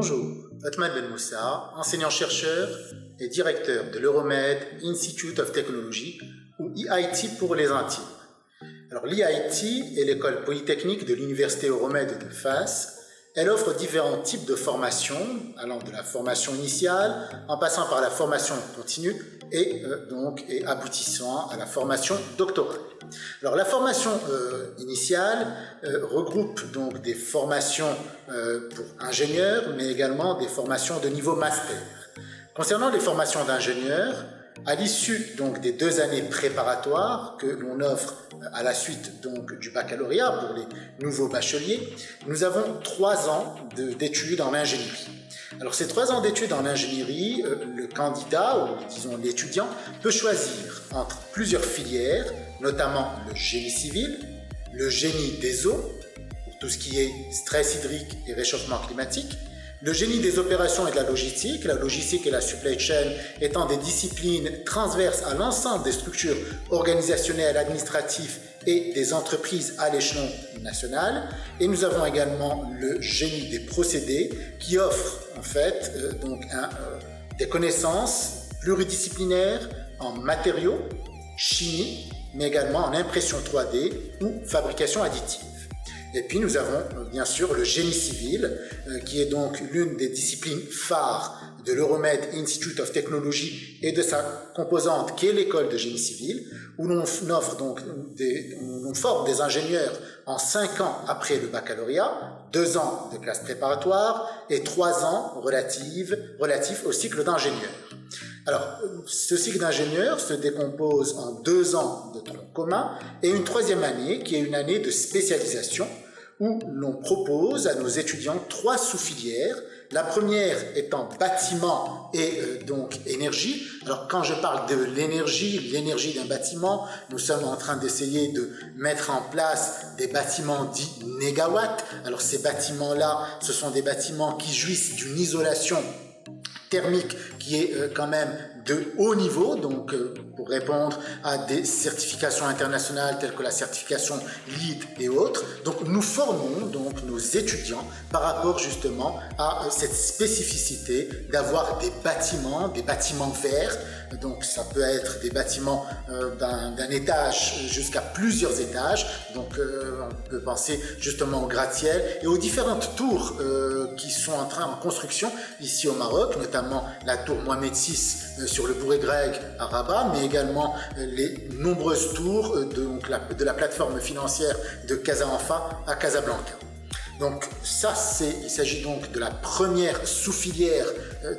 Bonjour, Othman Ben Moussa, enseignant-chercheur et directeur de l'Euromed Institute of Technology, ou EIT pour les intimes. Alors l'EIT est l'école polytechnique de l'Université Euromed de Fès. Elle offre différents types de formations, allant de la formation initiale, en passant par la formation continue et aboutissant à la formation doctorale. Alors la formation initiale regroupe donc des formations pour ingénieurs, mais également des formations de niveau master. Concernant les formations d'ingénieurs, à l'issue donc des 2 années préparatoires que l'on offre à la suite donc du baccalauréat pour les nouveaux bacheliers, nous avons 3 ans d'études en ingénierie. Alors ces 3 ans d'études en ingénierie, le candidat ou disons l'étudiant peut choisir entre plusieurs filières, notamment le génie civil, le génie des eaux, pour tout ce qui est stress hydrique et réchauffement climatique, le génie des opérations et de la logistique et la supply chain étant des disciplines transverses à l'ensemble des structures organisationnelles, administratives et des entreprises à l'échelon national. Et nous avons également le génie des procédés qui offre en fait des connaissances pluridisciplinaires en matériaux, chimie, mais également en impression 3D ou fabrication additive. Et puis nous avons bien sûr le génie civil, qui est donc l'une des disciplines phares de l'Euromed Institute of Technology et de sa composante qui est l'école de génie civil, où l'on forme des ingénieurs en 5 ans après le baccalauréat, 2 ans de classe préparatoire et 3 ans relatifs au cycle d'ingénieur. Alors, ce cycle d'ingénieur se décompose en 2 ans de tronc commun et une 3e année qui est une année de spécialisation où l'on propose à nos étudiants 3 sous-filières. La première étant bâtiment et énergie. Alors quand je parle de l'énergie d'un bâtiment, nous sommes en train d'essayer de mettre en place des bâtiments dits négawatts. Alors ces bâtiments-là, ce sont des bâtiments qui jouissent d'une isolation thermique qui est quand même de haut niveau, donc pour répondre à des certifications internationales telles que la certification LEED et autres. Donc nous formons donc nos étudiants par rapport justement à cette spécificité d'avoir des bâtiments verts. Donc ça peut être des bâtiments d'un étage jusqu'à plusieurs étages. Donc on peut penser justement au gratte-ciel et aux différentes tours qui sont en construction ici au Maroc, notamment la tour Mohamed VI sur le Bourg grec à Rabat, mais également les nombreuses tours de la plateforme financière de Casa-Enfa à Casablanca. Donc il s'agit donc de la première sous-filière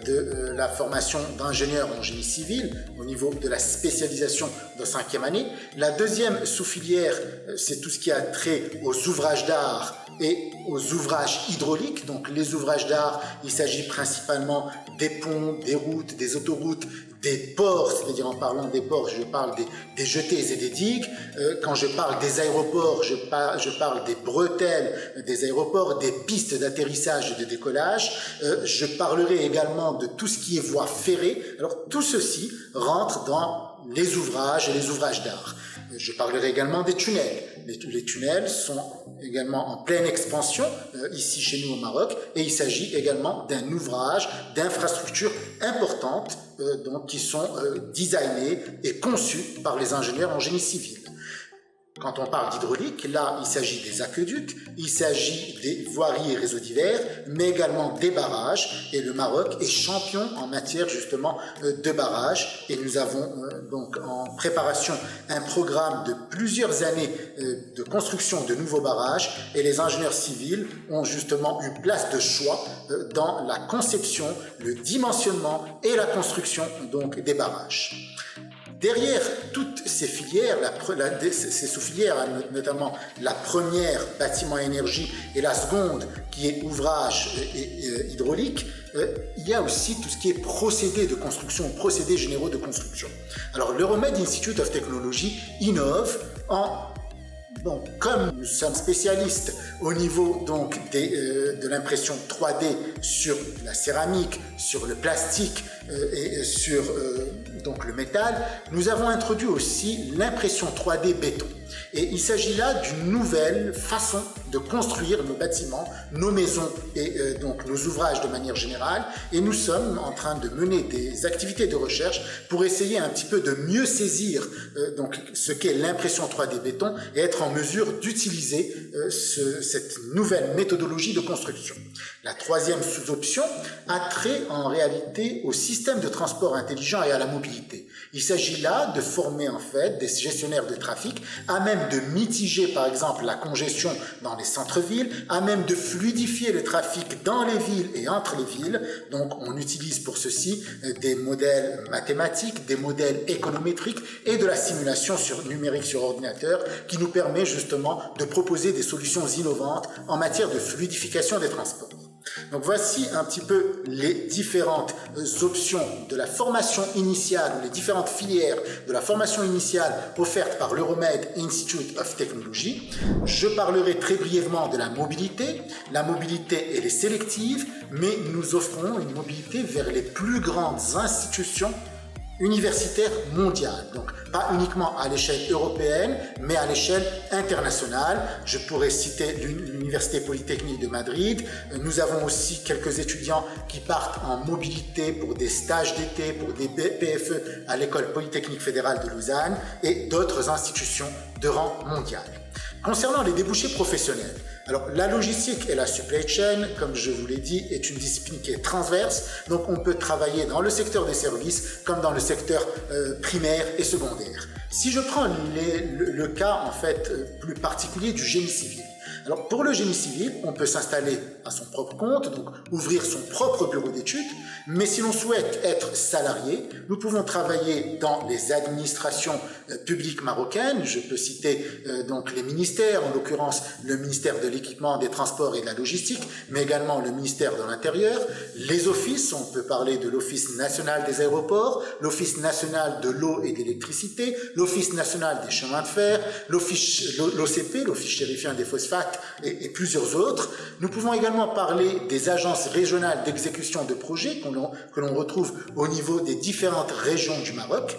de la formation d'ingénieur en génie civil au niveau de la spécialisation de 5e année. La 2e sous-filière, c'est tout ce qui a trait aux ouvrages d'art et aux ouvrages hydrauliques. Donc les ouvrages d'art, il s'agit principalement des ponts, des routes, des autoroutes, des ports, c'est-à-dire en parlant des ports, je parle des jetées et des digues. Quand je parle des aéroports, je parle des bretelles des aéroports, des pistes d'atterrissage et de décollage. Je parlerai également de tout ce qui est voie ferrée. Alors tout ceci rentre dans les ouvrages et les ouvrages d'art. Je parlerai également des tunnels. Les tunnels sont également en pleine expansion ici chez nous au Maroc et il s'agit également d'un ouvrage d'infrastructures importantes qui sont designées et conçues par les ingénieurs en génie civil. Quand on parle d'hydraulique, là, il s'agit des aqueducs, il s'agit des voiries et réseaux divers, mais également des barrages. Et le Maroc est champion en matière justement de barrages. Et nous avons donc en préparation un programme de plusieurs années de construction de nouveaux barrages. Et les ingénieurs civils ont justement une place de choix dans la conception, le dimensionnement et la construction donc des barrages. Derrière toutes ces filières, ces sous-filières, notamment la première, bâtiment et énergie, et la seconde, qui est ouvrage et hydraulique, il y a aussi tout ce qui est procédés de construction, procédés généraux de construction. Alors, l'Euromed Institute of Technology innove comme nous sommes spécialistes au niveau de l'impression 3D sur la céramique, sur le plastique et sur donc le métal, nous avons introduit aussi l'impression 3D béton. Et il s'agit là d'une nouvelle façon de construire nos bâtiments, nos maisons et donc nos ouvrages de manière générale. Et nous sommes en train de mener des activités de recherche pour essayer un petit peu de mieux saisir donc ce qu'est l'impression 3D béton et être en mesure d'utiliser cette nouvelle méthodologie de construction. La troisième sous-option a trait en réalité au système de transport intelligent et à la mobilité. Il s'agit là de former en fait des gestionnaires de trafic à même de mitiger par exemple la congestion dans les centres-villes, à même de fluidifier le trafic dans les villes et entre les villes. Donc on utilise pour ceci des modèles mathématiques, des modèles économétriques et de la simulation numérique sur ordinateur qui nous permet justement de proposer des solutions innovantes en matière de fluidification des transports. Donc voici un petit peu les différentes options de la formation initiale, ou les différentes filières de la formation initiale offertes par l'Euromed Institute of Technology. Je parlerai très brièvement de la mobilité. La mobilité, elle est sélective, mais nous offrons une mobilité vers les plus grandes institutions universitaire mondiale, donc pas uniquement à l'échelle européenne, mais à l'échelle internationale. Je pourrais citer l'Université Polytechnique de Madrid. Nous avons aussi quelques étudiants qui partent en mobilité pour des stages d'été, pour des PFE à l'École Polytechnique Fédérale de Lausanne et d'autres institutions de rang mondial. Concernant les débouchés professionnels, alors la logistique et la supply chain, comme je vous l'ai dit, est une discipline qui est transverse, donc on peut travailler dans le secteur des services comme dans le secteur primaire et secondaire. Si je prends le cas en fait plus particulier du génie civil, alors pour le génie civil, on peut s'installer à son propre compte, donc ouvrir son propre bureau d'études, mais si l'on souhaite être salarié, nous pouvons travailler dans les administrations publiques marocaines. Je peux citer donc les ministères, en l'occurrence le ministère de l'équipement, des transports et de la logistique, mais également le ministère de l'Intérieur, les offices, on peut parler de l'Office national des aéroports, l'Office national de l'eau et de l'électricité, l'Office national des chemins de fer, l'OCP, l'Office chérifien des phosphates, et plusieurs autres. Nous pouvons également parler des agences régionales d'exécution de projets que l'on retrouve au niveau des différentes régions du Maroc.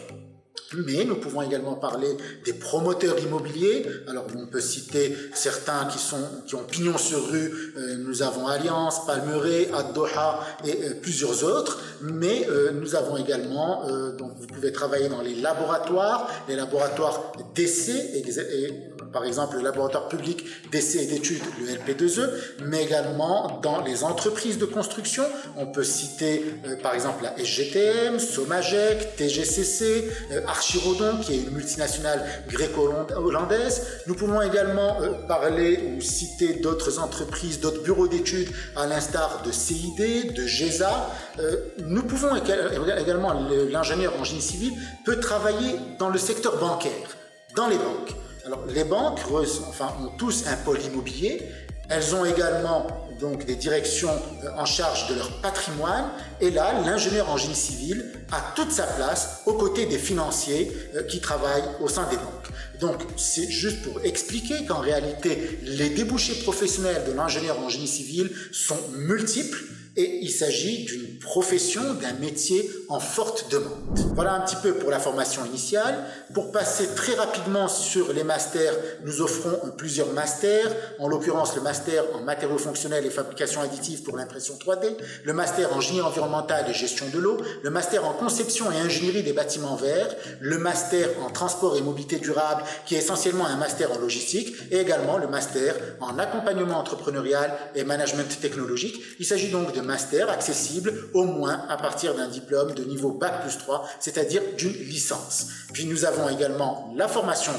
Mais nous pouvons également parler des promoteurs immobiliers. Alors on peut citer certains qui ont pignon sur rue. Nous avons Alliance, Palmeraie, Ad-Doha et plusieurs autres. Mais nous avons également, donc vous pouvez travailler dans les laboratoires d'essais et par exemple le laboratoire public d'essais et d'études, le LP2E, mais également dans les entreprises de construction. On peut citer par exemple la SGTM, Somagec, TGCC, Archirodon, qui est une multinationale gréco-hollandaise. Nous pouvons également parler ou citer d'autres entreprises, d'autres bureaux d'études, à l'instar de CID, de GESA. Nous pouvons également, l'ingénieur en génie civil peut travailler dans le secteur bancaire, dans les banques. Alors, les banques ont tous un pôle immobilier. Elles ont également donc des directions en charge de leur patrimoine. Et là, l'ingénieur en génie civil a toute sa place aux côtés des financiers qui travaillent au sein des banques. Donc, c'est juste pour expliquer qu'en réalité, les débouchés professionnels de l'ingénieur en génie civil sont multiples. Et il s'agit d'une profession, d'un métier en forte demande. Voilà un petit peu pour la formation initiale. Pour passer très rapidement sur les masters, nous offrons plusieurs masters, en l'occurrence le master en matériaux fonctionnels et fabrication additive pour l'impression 3D, le master en génie environnemental et gestion de l'eau, le master en conception et ingénierie des bâtiments verts, le master en transport et mobilité durable qui est essentiellement un master en logistique et également le master en accompagnement entrepreneurial et management technologique. Il s'agit donc de master accessible au moins à partir d'un diplôme de niveau Bac+3, c'est-à-dire d'une licence. Puis nous avons également la formation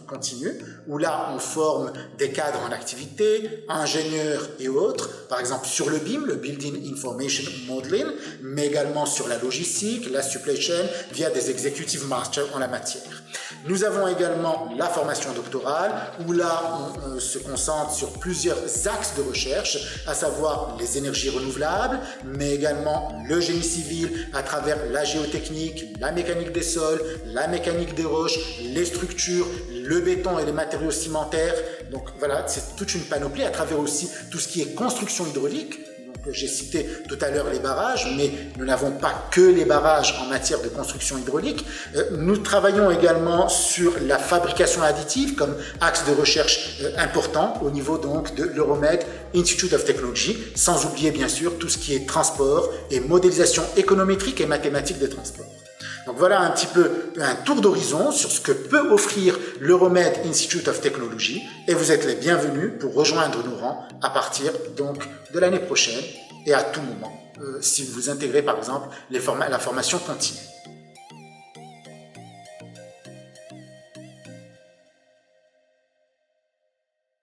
continue, où là on forme des cadres en activité, ingénieurs et autres, par exemple sur le BIM, le Building Information Modeling, mais également sur la logistique, la supply chain, via des executive masters en la matière. Nous avons également la formation doctorale, où là on se concentre sur plusieurs axes de recherche, à savoir les énergies renouvelables, mais également le génie civil à travers la géotechnique, la mécanique des sols, la mécanique des roches, les structures, le béton et les matériaux cimentaires. Donc voilà, c'est toute une panoplie à travers aussi tout ce qui est construction hydraulique. Donc j'ai cité tout à l'heure les barrages, mais nous n'avons pas que les barrages en matière de construction hydraulique. Nous travaillons également sur la fabrication additive comme axe de recherche important au niveau donc de l'Euromed Institute of Technology, sans oublier bien sûr tout ce qui est transport et modélisation économétrique et mathématique des transports. Donc voilà un petit peu un tour d'horizon sur ce que peut offrir l'Euromed Institute of Technology et vous êtes les bienvenus pour rejoindre nos rangs à partir donc de l'année prochaine et à tout moment si vous intégrez par exemple la formation continue.